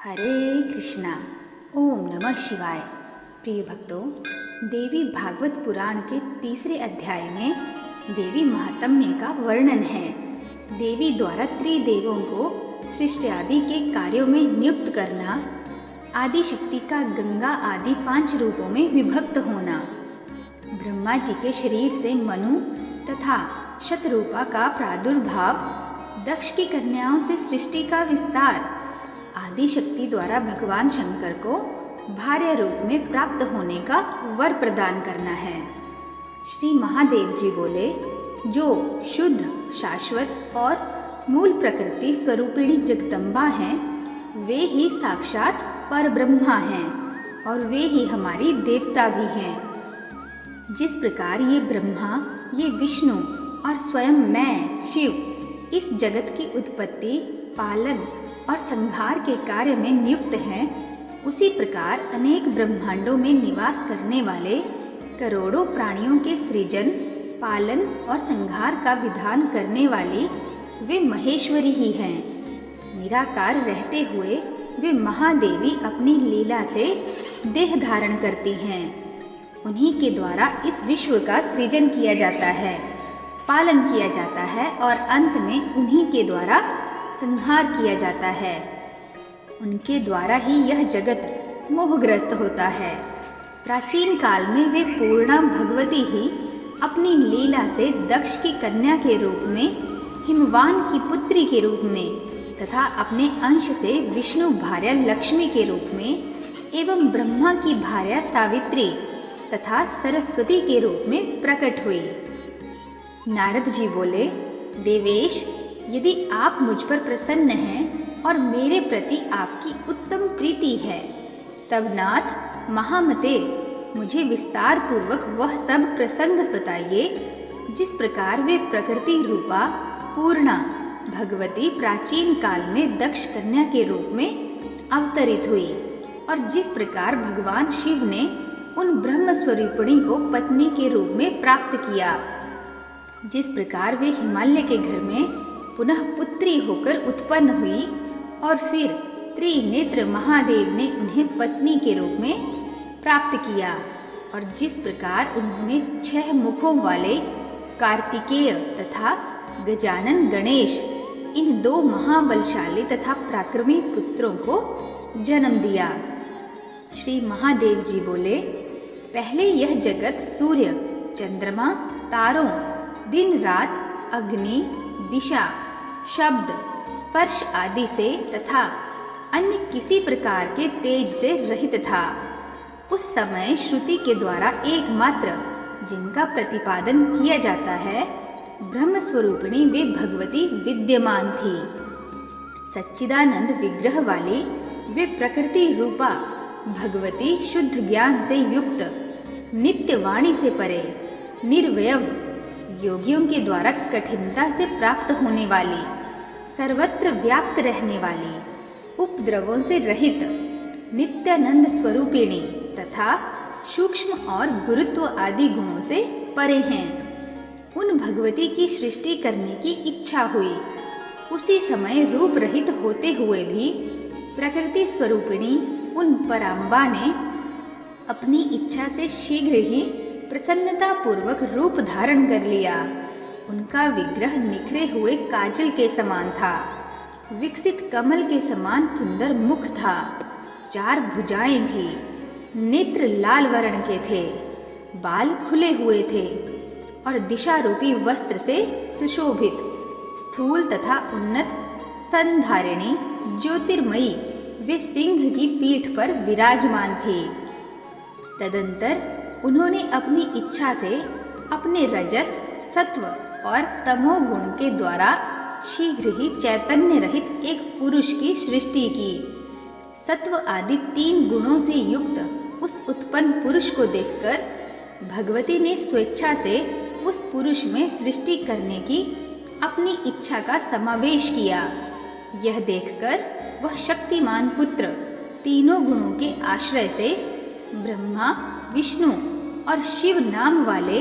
हरे कृष्णा। ओम नमः शिवाय। प्रिय भक्तों, देवी भागवत पुराण के तीसरे अध्याय में देवी महात्म्य का वर्णन है। देवी द्वारा त्रिदेवों को सृष्टि आदि के कार्यों में नियुक्त करना, आदि शक्ति का गंगा आदि 5 रूपों में विभक्त होना, ब्रह्मा जी के शरीर से मनु तथा शतरूपा का प्रादुर्भाव, दक्ष की कन्याओं से सृष्टि का विस्तार, आदि शक्ति द्वारा भगवान शंकर को भार्य रूप में प्राप्त होने का वर प्रदान करना है। श्री महादेव जी बोले, जो शुद्ध, शाश्वत और मूल प्रकृति स्वरूपिणी जगदम्बा हैं, वे ही साक्षात परब्रह्मा हैं और वे ही हमारी देवता भी हैं। जिस प्रकार ये ब्रह्मा, ये विष्णु और स्वयं मैं शिव इस जगत की उत्पत्ति, पालन और संहार के कार्य में नियुक्त हैं, उसी प्रकार अनेक ब्रह्मांडों में निवास करने वाले करोड़ों प्राणियों के सृजन, पालन और संहार का विधान करने वाली वे महेश्वरी ही हैं। निराकार रहते हुए वे महादेवी अपनी लीला से देह धारण करती हैं। उन्हीं के द्वारा इस विश्व का सृजन किया जाता है, पालन किया जाता है और अंत में उन्हीं के द्वारा संहार किया जाता है। उनके द्वारा ही यह जगत मोहग्रस्त होता है। प्राचीन काल में वे पूर्णा भगवती ही अपनी लीला से दक्ष की कन्या के रूप में, हिमवान की पुत्री के रूप में तथा अपने अंश से विष्णु भार्या लक्ष्मी के रूप में एवं ब्रह्मा की भार्या सावित्री तथा सरस्वती के रूप में प्रकट हुई। नारद जी बोले, देवेश, यदि आप मुझ पर प्रसन्न हैं और मेरे प्रति आपकी उत्तम प्रीति है, तब नाथ महामते मुझे विस्तार पूर्वक वह सब प्रसंग बताइए जिस प्रकार वे प्रकृति रूपा पूर्णा भगवती प्राचीन काल में दक्ष कन्या के रूप में अवतरित हुई और जिस प्रकार भगवान शिव ने उन ब्रह्म स्वरूपिणी को पत्नी के रूप में प्राप्त किया, जिस प्रकार वे हिमालय के घर में पुनः पुत्री होकर उत्पन्न हुई और फिर त्रिनेत्र महादेव ने उन्हें पत्नी के रूप में प्राप्त किया, और जिस प्रकार उन्होंने 6 मुखों वाले कार्तिकेय तथा गजानन गणेश इन 2 महाबलशाली तथा पराक्रमी पुत्रों को जन्म दिया। श्री महादेव जी बोले, पहले यह जगत सूर्य, चंद्रमा, तारों, दिन रात, अग्नि, दिशा, शब्द, स्पर्श आदि से तथा अन्य किसी प्रकार के तेज से रहित था। उस समय श्रुति के द्वारा एकमात्र जिनका प्रतिपादन किया जाता है, ब्रह्म स्वरूपिणी वे भगवती विद्यमान थी। सच्चिदानंद विग्रह वाली वे प्रकृति रूपा भगवती शुद्ध ज्ञान से युक्त, नित्य वाणी से परे, निर्वयव, योगियों के द्वारा कठिनता से प्राप्त होने वाली, सर्वत्र व्याप्त रहने वाली, उपद्रवों से रहित, नित्यानंद स्वरूपिणी तथा सूक्ष्म और गुरुत्व आदि गुणों से परे हैं। उन भगवती की सृष्टि करने की इच्छा हुई। उसी समय रूप रहित होते हुए भी प्रकृति स्वरूपिणी उन पराम्बा ने अपनी इच्छा से शीघ्र ही प्रसन्नता पूर्वक रूप धारण कर लिया। उनका विग्रह निखरे हुए काजल के समान था, विकसित कमल के समान सुंदर मुख था, 4 भुजाएं थी, नेत्र लाल वर्ण के थे, बाल खुले हुए थे और दिशा रूपी वस्त्र से सुशोभित, स्थूल तथा उन्नत स्तनधारिणी ज्योतिर्मयी वे सिंह की पीठ पर विराजमान थी। तदंतर उन्होंने अपनी इच्छा से अपने रजस, सत्व और तमोगुण के द्वारा शीघ्र ही चैतन्य रहित एक पुरुष की सृष्टि की। सत्व आदि 3 गुणों से युक्त उस उत्पन्न पुरुष को देखकर भगवती ने स्वेच्छा से उस पुरुष में सृष्टि करने की अपनी इच्छा का समावेश किया। यह देखकर वह शक्तिमान पुत्र तीनों गुणों के आश्रय से ब्रह्मा, विष्णु और शिव नाम वाले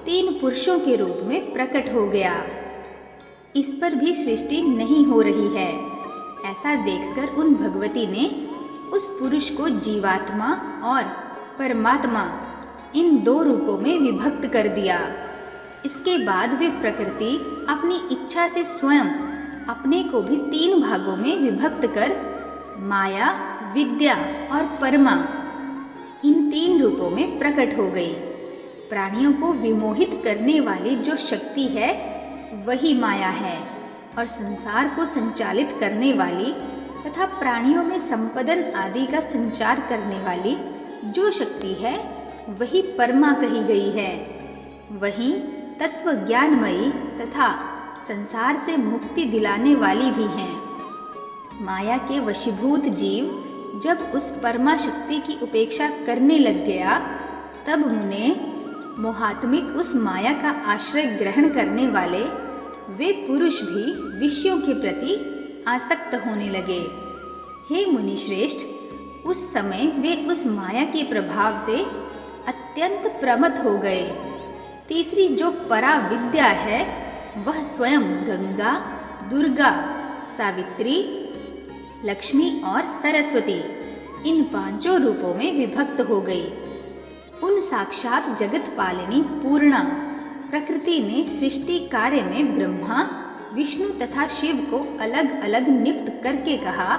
3 पुरुषों के रूप में प्रकट हो गया। इस पर भी सृष्टि नहीं हो रही है, ऐसा देखकर उन भगवती ने उस पुरुष को जीवात्मा और परमात्मा इन दो रूपों में विभक्त कर दिया। इसके बाद वे प्रकृति अपनी इच्छा से स्वयं अपने को भी 3 भागों में विभक्त कर माया, विद्या और परमा इन 3 रूपों में प्रकट हो गई। प्राणियों को विमोहित करने वाली जो शक्ति है वही माया है, और संसार को संचालित करने वाली तथा प्राणियों में संपदन आदि का संचार करने वाली जो शक्ति है वही परमा कही गई है। वहीं तत्व ज्ञानमयी तथा संसार से मुक्ति दिलाने वाली भी हैं। माया के वशीभूत जीव जब उस परमा शक्ति की उपेक्षा करने लग गया, तब उन्हें मोहात्मिक उस माया का आश्रय ग्रहण करने वाले वे पुरुष भी विषयों के प्रति आसक्त होने लगे। हे मुनिश्रेष्ठ, उस समय वे उस माया के प्रभाव से अत्यंत प्रमत्त हो गए। तीसरी जो परा विद्या है वह स्वयं गंगा, दुर्गा, सावित्री, लक्ष्मी और सरस्वती इन 5 रूपों में विभक्त हो गई। उन साक्षात जगत पालिनी पूर्णा प्रकृति ने सृष्टि कार्य में ब्रह्मा, विष्णु तथा शिव को अलग अलग नियुक्त करके कहा,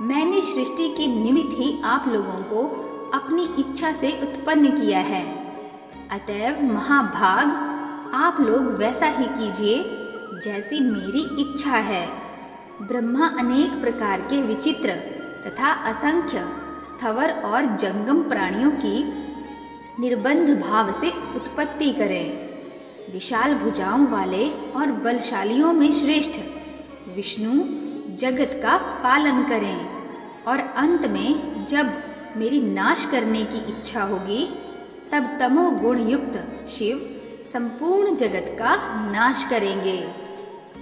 मैंने सृष्टि के निमित्त ही आप लोगों को अपनी इच्छा से उत्पन्न किया है। अतएव महाभाग आप लोग वैसा ही कीजिए जैसी मेरी इच्छा है। ब्रह्मा अनेक प्रकार के विचित्र तथा असंख्य स्थवर और जंगम प्राणियों की निर्बंध भाव से उत्पत्ति करें। विशाल भुजाओं वाले और बलशालियों में श्रेष्ठ विष्णु जगत का पालन करें, और अंत में जब मेरी नाश करने की इच्छा होगी तब तमोगुण युक्त शिव संपूर्ण जगत का नाश करेंगे।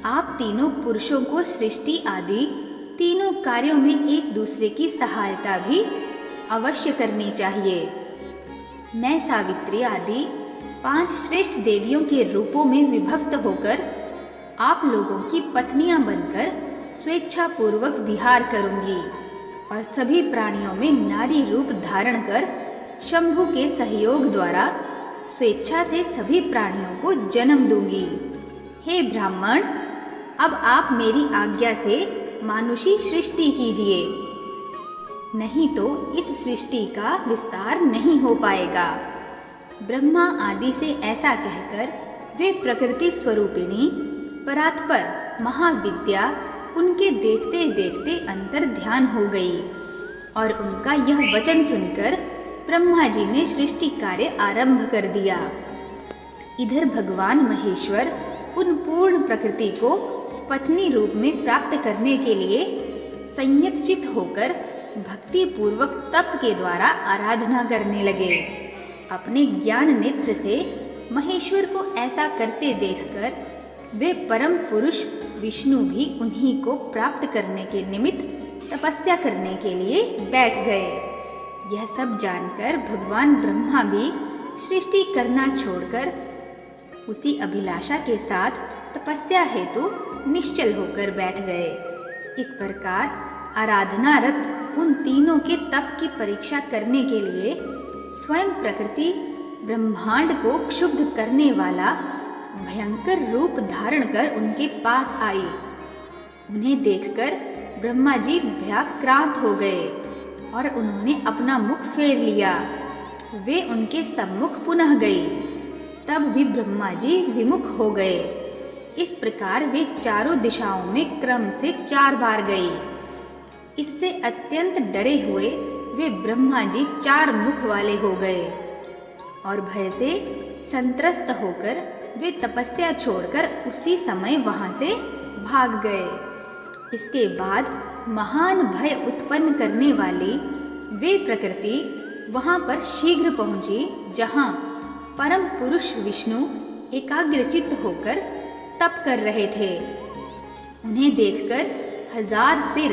आप तीनों पुरुषों को सृष्टि आदि तीनों कार्यों में एक दूसरे की सहायता भी अवश्य करनी चाहिए। मैं सावित्री आदि 5 श्रेष्ठ देवियों के रूपों में विभक्त होकर आप लोगों की पत्नियां बनकर स्वेच्छा पूर्वक विहार करूंगी, और सभी प्राणियों में नारी रूप धारण कर शंभु के सहयोग द्वारा स्वेच्छा से सभी प्राणियों को जन्म दूंगी। हे ब्राह्मण, अब आप मेरी आज्ञा से मानुषी सृष्टि कीजिए, नहीं तो इस सृष्टि का विस्तार नहीं हो पाएगा। ब्रह्मा आदि से ऐसा कहकर वे प्रकृति स्वरूपिणी परात्पर महाविद्या उनके देखते देखते अंतर ध्यान हो गई, और उनका यह वचन सुनकर ब्रह्मा जी ने सृष्टि कार्य आरंभ कर दिया। इधर भगवान महेश्वर उन पूर्ण प्रकृति को पत्नी रूप में प्राप्त करने के लिए संयत चित होकर भक्ति पूर्वक तप के द्वारा आराधना करने लगे। अपने ज्ञान नेत्र से महेश्वर को ऐसा करते देखकर वे परम पुरुष विष्णु भी उन्हीं को प्राप्त करने के निमित्त तपस्या करने के लिए बैठ गए। यह सब जानकर भगवान ब्रह्मा भी सृष्टि करना छोड़कर उसी अभिलाषा के साथ तपस्या हेतु निश्चल होकर बैठ गए। इस प्रकार आराधनारत उन तीनों के तप की परीक्षा करने के लिए स्वयं प्रकृति ब्रह्मांड को क्षुब्ध करने वाला भयंकर रूप धारण कर उनके पास आई। उन्हें देखकर ब्रह्मा जी भयाक्रांत हो गए और उन्होंने अपना मुख फेर लिया। वे उनके सम्मुख पुनः गई, तब भी ब्रह्मा जी विमुख हो गए। इस प्रकार वे चारों दिशाओं में क्रम से 4 बार गई। इससे अत्यंत डरे हुए वे ब्रह्मा जी 4 मुख वाले हो गए और भय से संत्रस्त होकर वे तपस्या छोड़कर उसी समय वहां से भाग गए। इसके बाद महान भय उत्पन्न करने वाली वे प्रकृति वहां पर शीघ्र पहुंची, जहां परम पुरुष विष्णु एकाग्रचित्त होकर तप कर रहे थे। उन्हें देखकर 1000 सिर,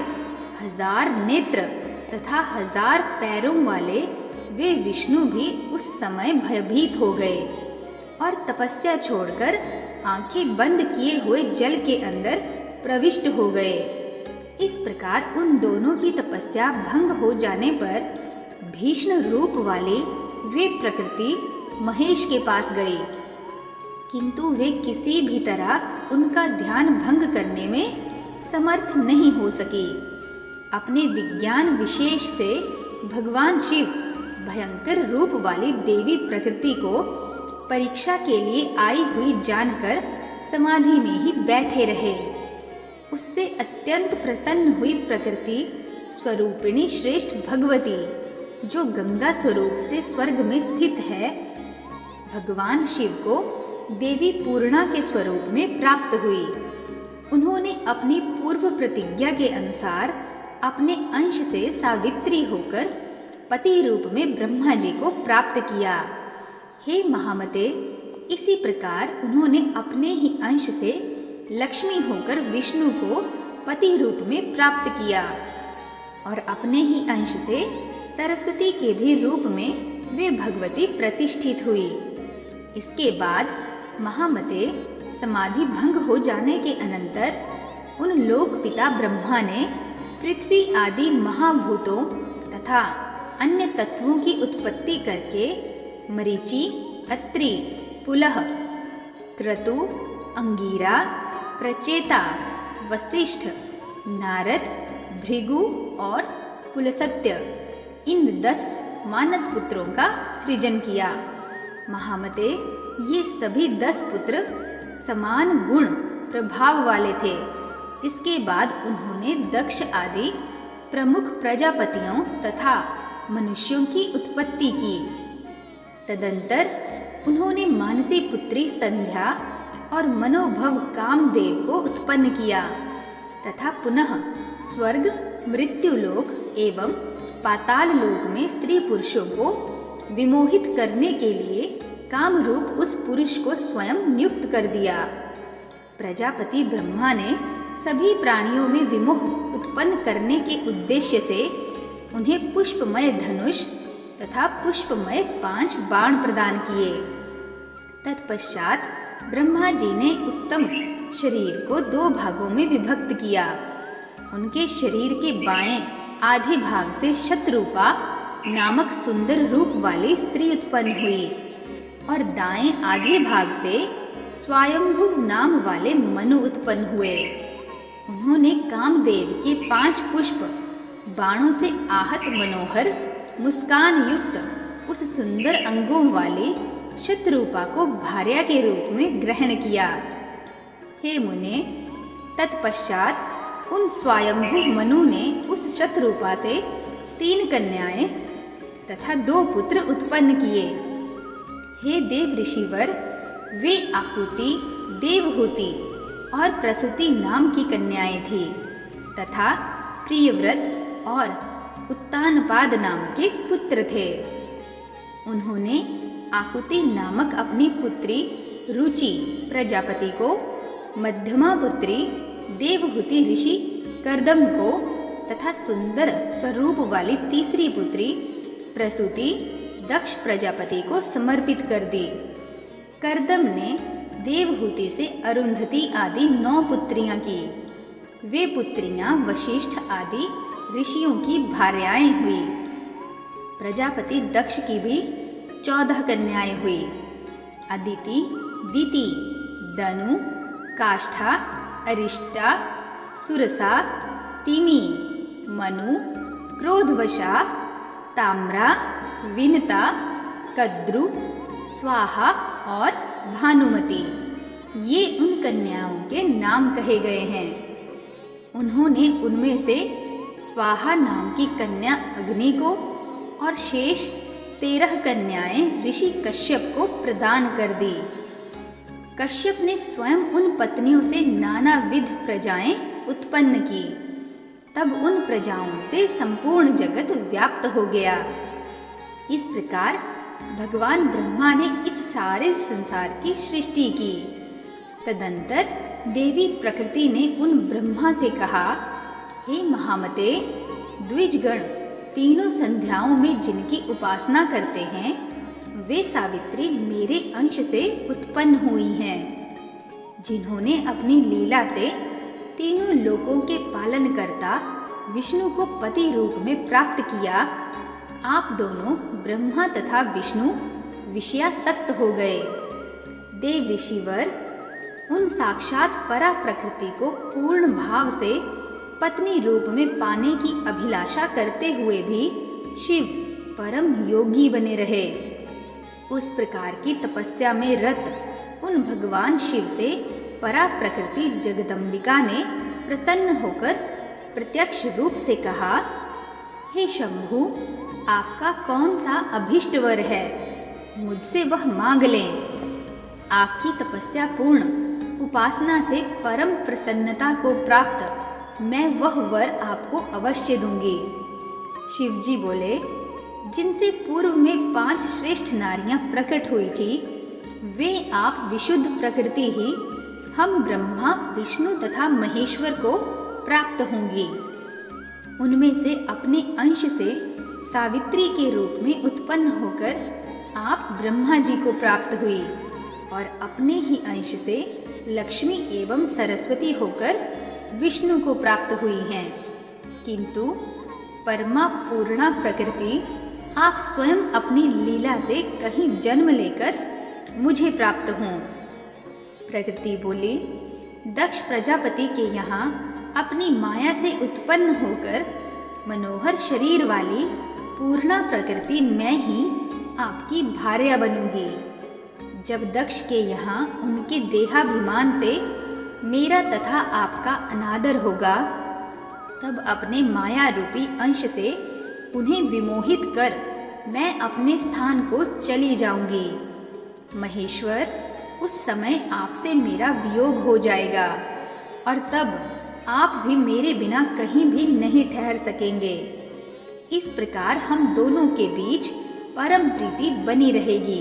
1000 नेत्र तथा 1000 पैरों वाले वे विष्णु भी उस समय भयभीत हो गए और तपस्या छोड़कर आंखें बंद किए हुए जल के अंदर प्रविष्ट हो गए। इस प्रकार उन दोनों की तपस्या भंग हो जाने पर भीष्ण रूप वाले वे प्रकृति महेश के पास गए, किंतु वे किसी भी तरह उनका ध्यान भंग करने में समर्थ नहीं हो सके। अपने विज्ञान विशेष से भगवान शिव भयंकर रूप वाली देवी प्रकृति को परीक्षा के लिए आई हुई जानकर समाधि में ही बैठे रहे। उससे अत्यंत प्रसन्न हुई प्रकृति स्वरूपिणी श्रेष्ठ भगवती, जो गंगा स्वरूप से स्वर्ग में स्थित है, भगवान शिव को देवी पूर्णा के स्वरूप में प्राप्त हुई। उन्होंने अपनी पूर्व प्रतिज्ञा के अनुसार अपने अंश से सावित्री होकर पति रूप में ब्रह्मा जी को प्राप्त किया। हे महामते, इसी प्रकार उन्होंने अपने ही अंश से लक्ष्मी होकर विष्णु को पति रूप में प्राप्त किया और अपने ही अंश से सरस्वती के भी रूप में वे भगवती प्रतिष्ठित हुई। इसके बाद महामते, समाधि भंग हो जाने के अनंतर उन लोकपिता ब्रह्मा ने पृथ्वी आदि महाभूतों तथा अन्य तत्वों की उत्पत्ति करके मरीचि, अत्रि, पुलह, क्रतु, अंगीरा, प्रचेता, वशिष्ठ, नारद, भृगु और पुलस्त्य इन 10 मानस पुत्रों का सृजन किया। महामते, ये सभी 10 पुत्र समान गुण प्रभाव वाले थे। इसके बाद उन्होंने दक्ष आदि प्रमुख प्रजापतियों तथा मनुष्यों की उत्पत्ति की। तदंतर उन्होंने मानसी पुत्री संध्या और मनोभव कामदेव को उत्पन्न किया तथा पुनः स्वर्ग, मृत्युलोक एवं पाताल लोक में स्त्री पुरुषों को विमोहित करने के लिए काम रूप उस पुरुष को स्वयं नियुक्त कर दिया। प्रजापति ब्रह्मा ने सभी प्राणियों में विमोह उत्पन्न करने के उद्देश्य से उन्हें पुष्पमय धनुष तथा पुष्पमय 5 बाण प्रदान किए। तत्पश्चात ब्रह्मा जी ने उत्तम शरीर को 2 भागों में विभक्त किया। उनके शरीर के बाएं आधे भाग से शतरूपा नामक सुंदर रूप वाली स्त्री उत्पन्न हुई और दाएं आधे भाग से स्वायंभु नाम वाले मनु उत्पन्न हुए। उन्होंने कामदेव के 5 पुष्प बाणों से आहत मनोहर मुस्कान युक्त उस सुंदर अंगों वाली शतरूपा को भार्या के रूप में ग्रहण किया। हे मुने, तत्पश्चात उन स्वयंभू मनु ने उस शतरूपा से 3 कन्याएं तथा 2 पुत्र उत्पन्न किए। हे देव ऋषिवर, वे आकुति, देवहूति और प्रसूति नाम की कन्याएं थी तथा प्रियव्रत और उत्तानपाद नाम के पुत्र थे। उन्होंने आकुति नामक अपनी पुत्री रुचि प्रजापति को, मध्यमा पुत्री देवहूति ऋषि कर्दम को तथा सुंदर स्वरूप वाली तीसरी पुत्री प्रसूति दक्ष प्रजापति को समर्पित कर दी। कर्दम ने देवहूति से अरुंधति आदि 9 पुत्रियां की। वे पुत्रियां वशिष्ठ आदि ऋषियों की भार्याएं हुई। प्रजापति दक्ष की भी 14 कन्याएं हुई। अदिति, दिति, दनु, काष्ठा, अरिष्टा, सुरसा, तिमी, मनु, क्रोधवशा, ताम्रा, विनता, कद्रु, स्वाहा और भानुमति, ये उन कन्याओं के नाम कहे गए हैं। उन्होंने उनमें से स्वाहा नाम की कन्या अग्नि को और शेष 13 कन्याएं ऋषि कश्यप को प्रदान कर दी। कश्यप ने स्वयं उन पत्नियों से नानाविध प्रजाएं उत्पन्न की। तब उन प्रजाओं से संपूर्ण जगत व्याप्त हो गया। इस प्रकार भगवान ब्रह्मा ने इस सारे संसार की सृष्टि की। तदंतर देवी प्रकृति ने उन ब्रह्मा से कहा, हे महामते, द्विजगण तीनों संध्याओं में जिनकी उपासना करते हैं, वे सावित्री मेरे अंश से उत्पन्न हुई हैं, जिन्होंने अपनी लीला से तीनों लोकों के पालनकर्ता विष्णु को पति रूप में प्राप्त किया, आप दोनों ब्रह्मा तथा विष्णु विषयासक्त हो गए। देव ऋषिवर उन साक्षात परा प्रकृति को पूर्ण भाव से पत्नी रूप में पाने की अभिलाषा करते हुए भी शिव परम योगी बने रहे। उस प्रकार की तपस्या में रत उन भगवान शिव से परा प्रकृति जगदम्बिका ने प्रसन्न होकर प्रत्यक्ष रूप से कहा, हे शंभु, आपका कौन सा अभीष्ट वर है, मुझसे वह मांग लें। आपकी तपस्या पूर्ण उपासना से परम प्रसन्नता को प्राप्त मैं वह वर आपको अवश्य दूंगी। शिवजी बोले, जिनसे पूर्व में 5 श्रेष्ठ नारियां प्रकट हुई थी, वे आप विशुद्ध प्रकृति ही हम ब्रह्मा विष्णु तथा महेश्वर को प्राप्त होंगी। उनमें से अपने अंश से सावित्री के रूप में उत्पन्न होकर आप ब्रह्मा जी को प्राप्त हुई और अपने ही अंश से लक्ष्मी एवं सरस्वती होकर विष्णु को प्राप्त हुई हैं। किंतु परमा पूर्णा प्रकृति आप स्वयं अपनी लीला से कहीं जन्म लेकर मुझे प्राप्त हों। प्रकृति बोली, दक्ष प्रजापति के यहाँ अपनी माया से उत्पन्न होकर मनोहर शरीर वाली पूर्णा प्रकृति मैं ही आपकी भार्या बनूंगी। जब दक्ष के यहाँ उनके देहाभिमान से मेरा तथा आपका अनादर होगा, तब अपने माया रूपी अंश से उन्हें विमोहित कर मैं अपने स्थान को चली जाऊंगी। महेश्वर, उस समय आपसे मेरा वियोग हो जाएगा और तब आप भी मेरे बिना कहीं भी नहीं ठहर सकेंगे। इस प्रकार हम दोनों के बीच परम प्रीति बनी रहेगी।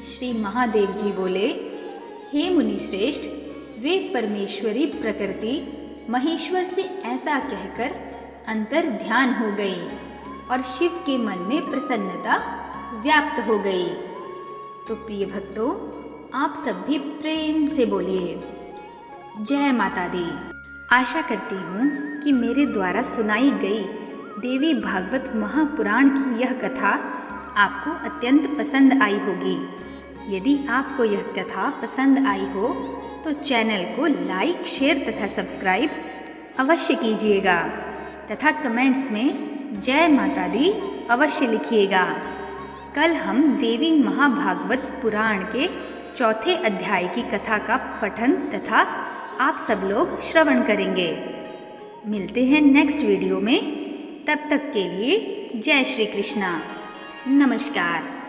श्री महादेव जी बोले, हे मुनि श्रेष्ठ, वे परमेश्वरी प्रकृति महेश्वर से ऐसा कहकर अंतर ध्यान हो गई और शिव के मन में प्रसन्नता व्याप्त हो गई। तो प्रिय भक्तों, आप सब भी प्रेम से बोलिए, जय माता दी। आशा करती हूँ कि मेरे द्वारा सुनाई गई देवी भागवत महापुराण की यह कथा आपको अत्यंत पसंद आई होगी। यदि आपको यह कथा पसंद आई हो तो चैनल को लाइक, शेयर तथा सब्सक्राइब अवश्य कीजिएगा तथा कमेंट्स में जय माता दी अवश्य लिखिएगा। कल हम देवी महाभागवत पुराण के 4थे अध्याय की कथा का पठन तथा आप सब लोग श्रवण करेंगे। मिलते हैं नेक्स्ट वीडियो में, तब तक के लिए जय श्री कृष्णा, नमस्कार।